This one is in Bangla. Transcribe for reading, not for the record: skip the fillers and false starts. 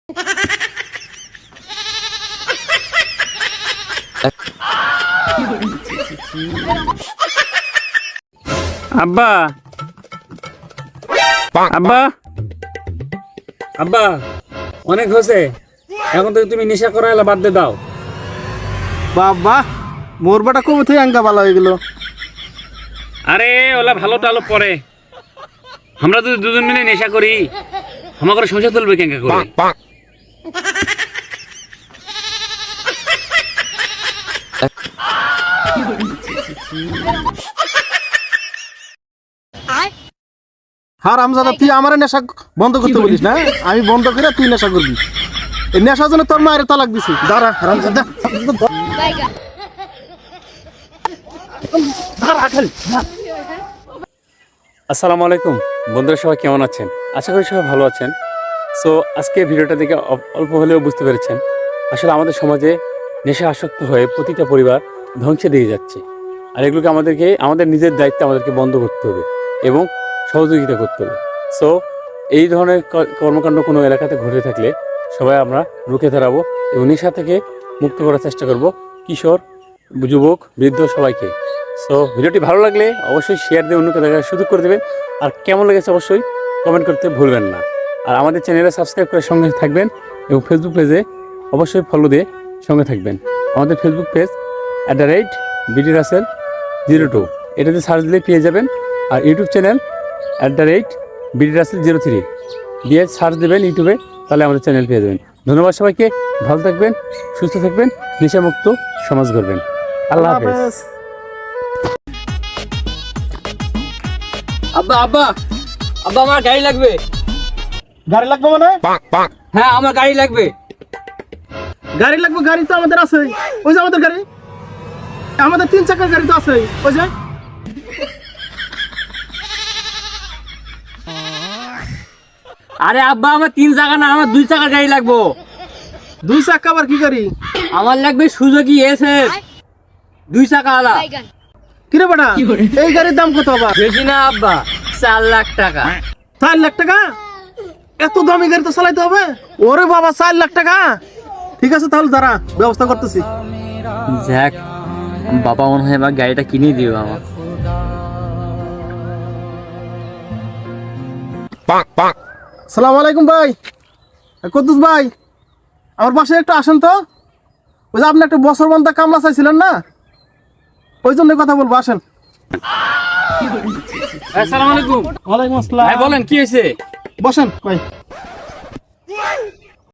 আব্বা আব্বা আব্বা অনেক হয়েছে, এখন তো তুমি নেশা করা এলা বাদ দিয়ে দাও। বাবা মোর বেটা কবে থেকে আঙ্গা ভালো হয়ে গেল। আরে ওলা ভালো টালো পরে, আমরা যদি দুজন মিলে নেশা করি আমার করে সংসার চলবে কেঙ্কা করে। হারামজাদা তুই আমার নেশা বন্ধ করতে বলিস না, আমি বন্ধ করে তুই নেশা করবি। এই নেশার জন্য তোর মায়ের তালাক দিছি। দাঁড়া হারামজাদা। আসসালামু আলাইকুম বন্ধুরা, সবাই কেমন আছেন? আশা করি সবাই ভালো আছেন। সো আজকে ভিডিওটা দেখে অল্প হলেও বুঝতে পেরেছেন আসলে আমাদের সমাজে নেশা আসক্ত হয়ে প্রতিটা পরিবার ধ্বংসে দিয়ে যাচ্ছে। আর এগুলোকে আমাদের নিজের দায়িত্বে আমাদেরকে বন্ধ করতে হবে এবং সহযোগিতা করতে হবে। সো এই ধরনের কর্মকাণ্ড কোনো এলাকাতে ঘটে থাকলে সবাই আমরা রুখে দাঁড়াবো এবং নেশা থেকে মুক্ত করার চেষ্টা করব কিশোর, যুবক, বৃদ্ধ সবাইকে। সো ভিডিওটি ভালো লাগলে অবশ্যই শেয়ার দিয়ে অন্যকে দেখার সুযোগ করে দেবেন। আর কেমন লেগেছে অবশ্যই কমেন্ট করতে ভুলবেন না। আর আমাদের চ্যানেলে সাবস্ক্রাইব করে সঙ্গে থাকবেন এবং ফেসবুক পেজে অবশ্যই ফলো দিয়ে সঙ্গে থাকবেন। আমাদের ফেসবুক পেজ @BDRussell02, এটাতে সার্চ দিলে পেয়ে যাবেন। আর ইউটিউব চ্যানেল @BDRussell03 দিয়ে সার্চ দেবেন ইউটিউবে, তাহলে আমাদের চ্যানেল পেয়ে যাবেন। ধন্যবাদ সবাইকে, ভালো থাকবেন, সুস্থ থাকবেন, নেশামুক্ত সমাজ গড়বেন। আল্লাহ হাফেজ। আব্বা আব্বা আব্বা আমার গাড়ি লাগবে। গাড়ি লাগবে মানে? হ্যাঁ আমার গাড়ি লাগবে। গাড়ি লাগবে? গাড়ি তো আমাদের আছে। ওই যে আমাদের গাড়ি, আমাদের 3 চাকার গাড়ি তো আছে। ওই যে আরে আব্বা আমার 3 চাকা না, আমার 2 চাকার গাড়ি লাগবে। 2 চাকা আবার কি গাড়ি? আমার লাগবে সুজুকি এসএফ 2 চাকা আলা। কিরে বেটা এই গাড়ির দাম কত আবার? বেশি না আব্বা, 4 লাখ টাকা। 4 লাখ টাকা? এত দামি গাড়ি তো চালাইতে হবে? ওরে বাবা 4 লাখ টাকা! ঠিক আছে তাহলে দাঁড়া, ব্যবস্থা করতেছি। যাক, বাবা মনে হয় এবার গাড়িটা কিনে দিও আমার। সালাম আলাইকুম ভাই। কদ্দুস ভাই, আমার বাসায় একটু আসেন তো। ওই যে আপনি একটা বছর বন্ধা কামলা চাইছিলেন না, ওই জন্য কথা বলবো, আসেন। আসসালামু আলাইকুম। ওয়ালাইকুম আসসালাম। বলেন কি হয়েছে? বসেন ভাই।